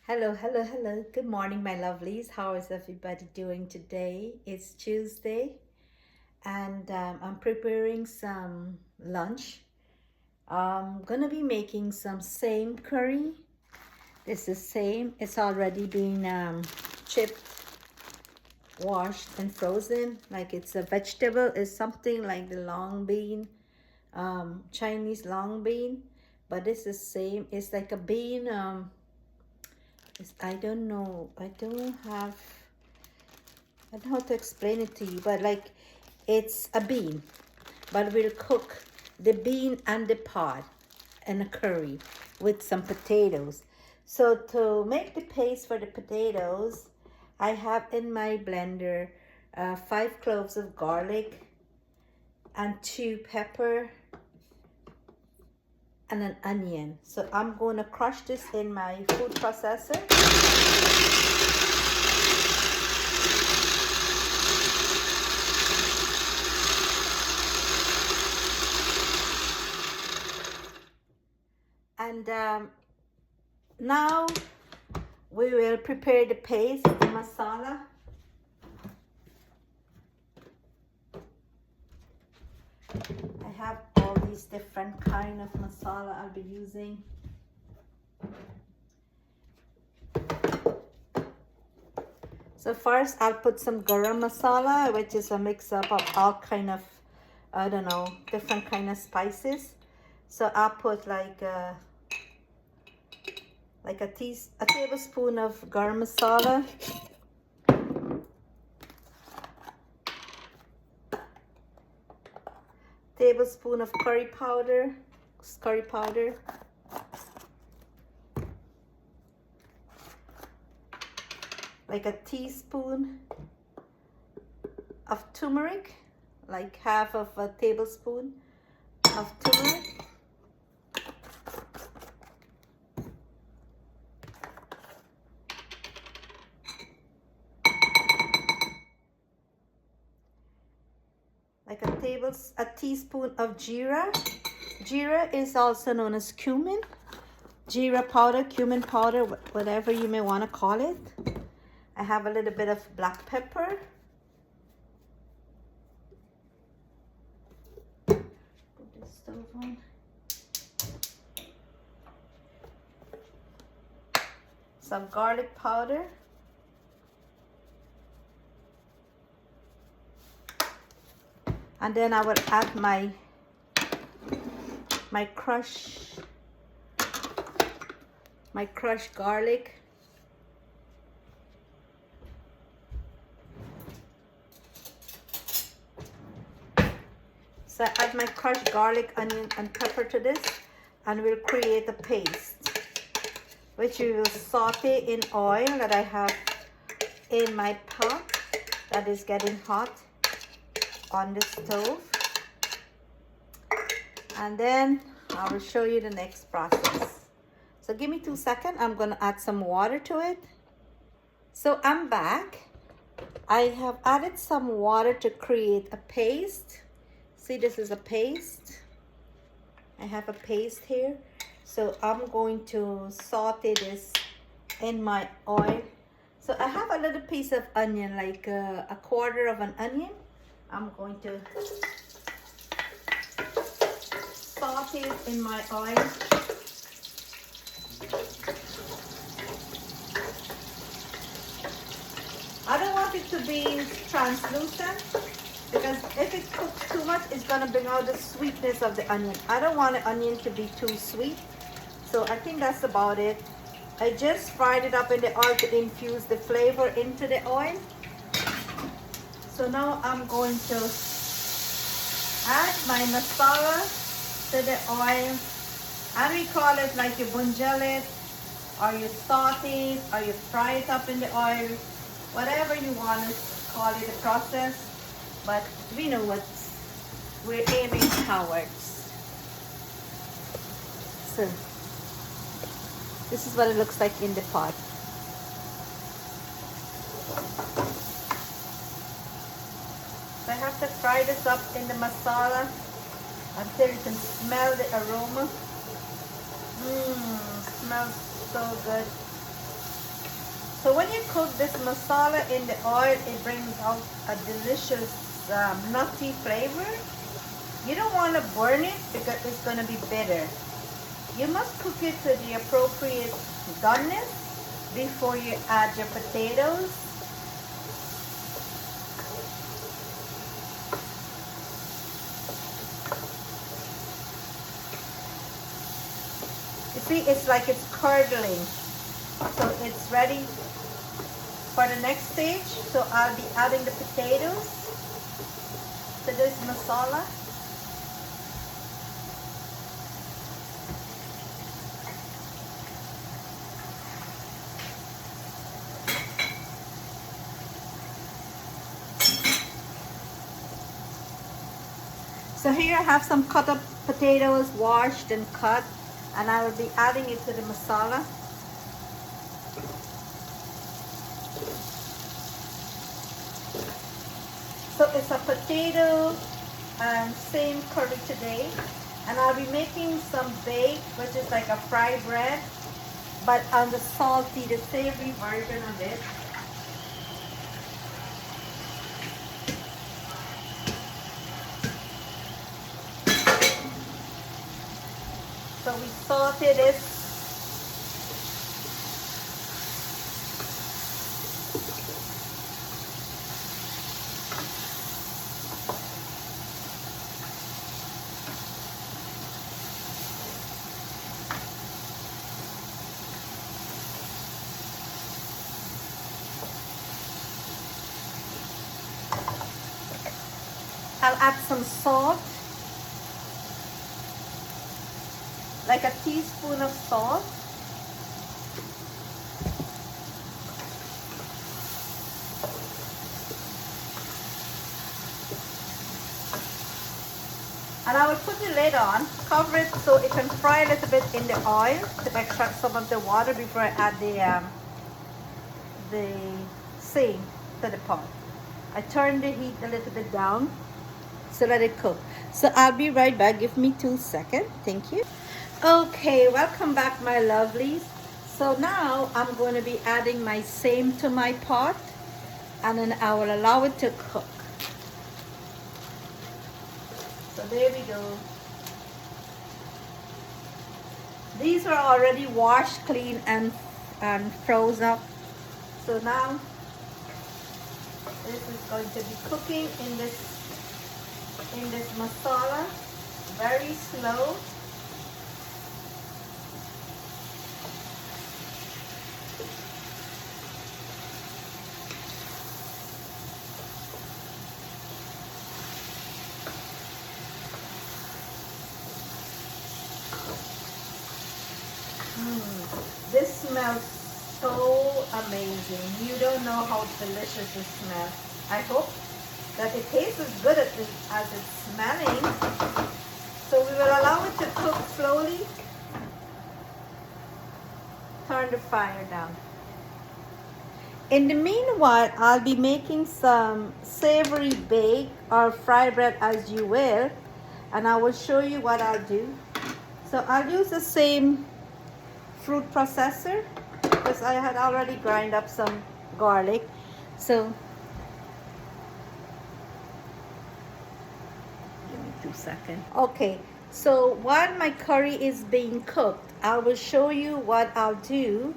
Hello, hello, hello. Good morning, my lovelies. How is everybody doing today? It's Tuesday, and I'm preparing some lunch. I'm gonna be making some same curry. This is same. It's already been chipped, washed, and frozen. Like it's a vegetable. It's something like the long bean, Chinese long bean, but this is same. It's like a bean. I don't know. I don't know how to explain it to you, but like it's a bean, but we'll cook the bean and the pod in a curry with some potatoes. So to make the paste for the potatoes, I have in my blender 5 cloves of garlic and 2 pepper and an onion. So I'm going to crush this in my food processor. And now we will prepare the paste, the masala. I have all these different kind of masala I'll be using. So first I'll put some garam masala, which is a mix up of all kind of, I don't know, different kind of spices. So I'll put like a tablespoon of garam masala. Tablespoon of curry powder. Like a teaspoon of turmeric, like half of a tablespoon of turmeric. Like a teaspoon of jeera. Jeera is also known as cumin. Jeera powder, cumin powder, whatever you may want to call it. I have a little bit of black pepper. Put the stove on. Some garlic powder. And then I will add my crushed garlic. So I add my crushed garlic, onion, and pepper to this, and we'll create a paste, which we will saute in oil that I have in my pot that is getting hot on the stove. And then I will show you the next process. So give me 2 seconds. I'm going to add some water to it. So I'm back. I have added some water to create a paste. See, this is a paste. I have a paste here. So I'm going to saute this in my oil. So I have a little piece of onion, like a quarter of an onion. I'm going to saute it in my oil. I don't want it to be translucent, because if it cooks too much, it's gonna bring out the sweetness of the onion. I don't want the onion to be too sweet. So I think that's about it. I just fried it up in the oil to infuse the flavor into the oil. So now I'm going to add my masala to the oil. And we call it like you bunjal it, or you saute it, or you fry it up in the oil. Whatever you want to call it, the process. But we know what we're aiming towards. So this is what it looks like in the pot. So I have to fry this up in the masala until you can smell the aroma. Smells so good. So when you cook this masala in the oil, it brings out a delicious nutty flavor. You don't want to burn it because it's going to be bitter. You must cook it to the appropriate doneness before you add your potatoes. You see, it's like it's curdling. So it's ready for the next stage. So I'll be adding the potatoes to this masala. So here I have some cut up potatoes, washed and cut, and I will be adding it to the masala. So it's a potato and same curry today, and I'll be making some bake, which is like a fried bread, but on the salty, the savory version of it. So we salted it. I'll add some salt, like a teaspoon of salt. And I will put the lid on, cover it so it can fry a little bit in the oil to extract some of the water before I add the same to the pot. I turn the heat a little bit down so let it cook. So I'll be right back. Give me 2 seconds. Thank you. Okay, welcome back, my lovelies. So now I'm going to be adding my same to my pot, and then I will allow it to cook. So there we go. These are already washed, clean, and froze up. So now this is going to be cooking in this masala, very slow. This smells so amazing. You don't know how delicious it smells. I hope that it tastes as good as it's smelling. So we will allow it to cook slowly. Turn the fire down. In the meanwhile, I'll be making some savory bake or fried bread as you will, and I will show you what I'll do. So I'll use the same fruit processor because I had already ground up some garlic. So give me 2 seconds. Okay, so while my curry is being cooked, I will show you what I'll do.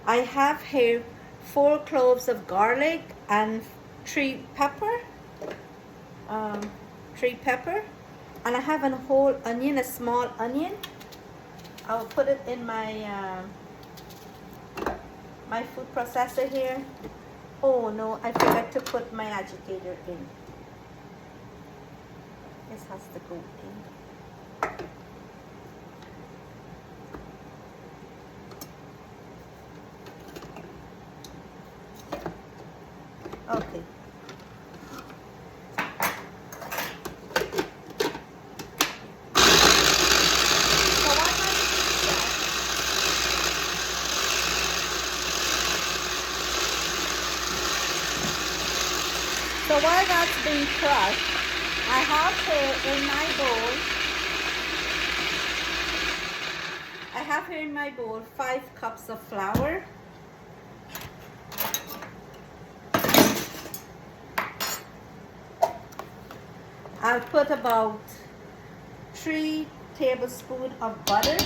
I have here 4 cloves of garlic and 3 pepper, and I have a whole onion, a small onion. I'll put it in my my food processor here. Oh no, I forgot to put my agitator in. This has to go in. Okay. So while that's being crushed, I have here in my bowl 5 cups of flour. I'll put about 3 tablespoons of butter.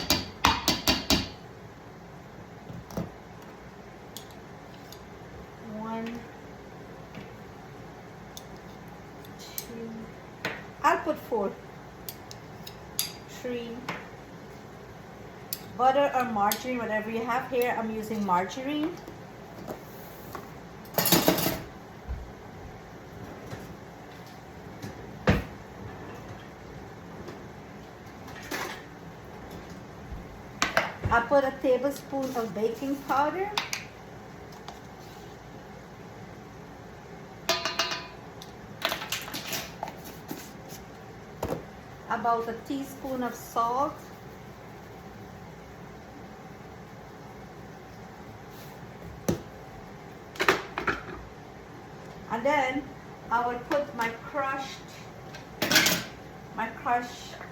One, two, I'll put 4. 3. Butter or margarine, whatever you have here. I'm using margarine. I put a tablespoon of baking powder. About a teaspoon of salt. And then I will put my crushed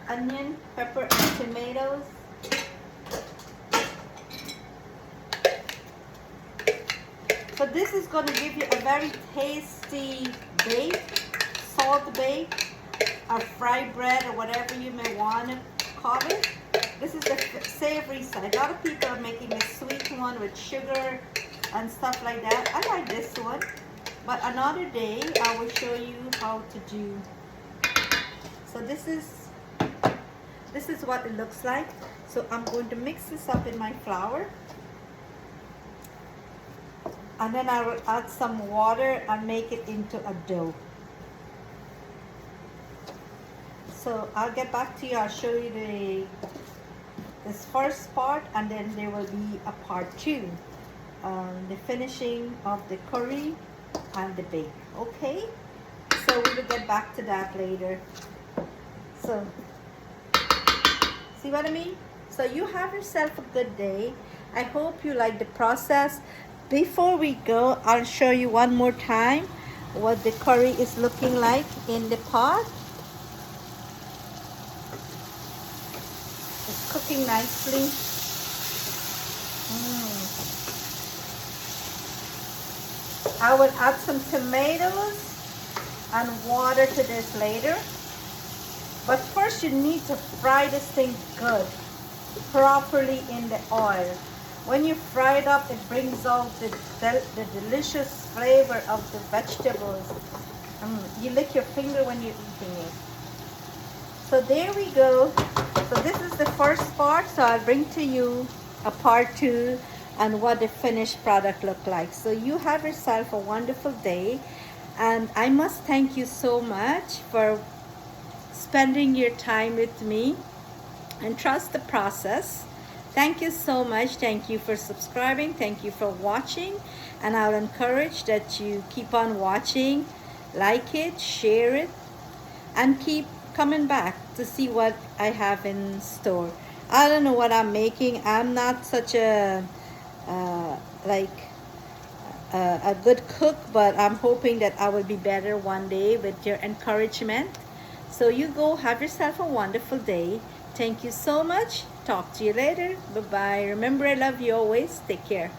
onion, pepper, and tomatoes. So this is going to give you a very tasty bake, salt bake, or fried bread, or whatever you may want to call it. This is the savory side. A lot of people are making a sweet one with sugar and stuff like that. I like this one, but another day I will show you how to do. So this is what it looks like. So I'm going to mix this up in my flour. And then I will add some water and make it into a dough. So I'll get back to you. I'll show you this first part, and then there will be a part 2, the finishing of the curry and the bake. Okay? So we will get back to that later. So, see what I mean? So you have yourself a good day. I hope you like the process. Before we go, I'll show you one more time what the curry is looking like in the pot. It's cooking nicely. I will add some tomatoes and water to this later. But first you need to fry this thing good, properly in the oil. When you fry it up, it brings out the delicious flavor of the vegetables. You lick your finger when you're eating it. So there we go. So this is the first part. So I'll bring to you a part 2 and what the finished product look like. So you have yourself a wonderful day. And I must thank you so much for spending your time with me and trust the process. Thank you so much. Thank you for subscribing. Thank you for watching. And I'll encourage that you keep on watching, like it, share it, and keep coming back to see what I have in store. I don't know what I'm making. I'm not such a good cook, but I'm hoping that I will be better one day with your encouragement. So you go have yourself a wonderful day. Thank you so much. Talk to you later. Bye-bye. Remember, I love you always. Take care.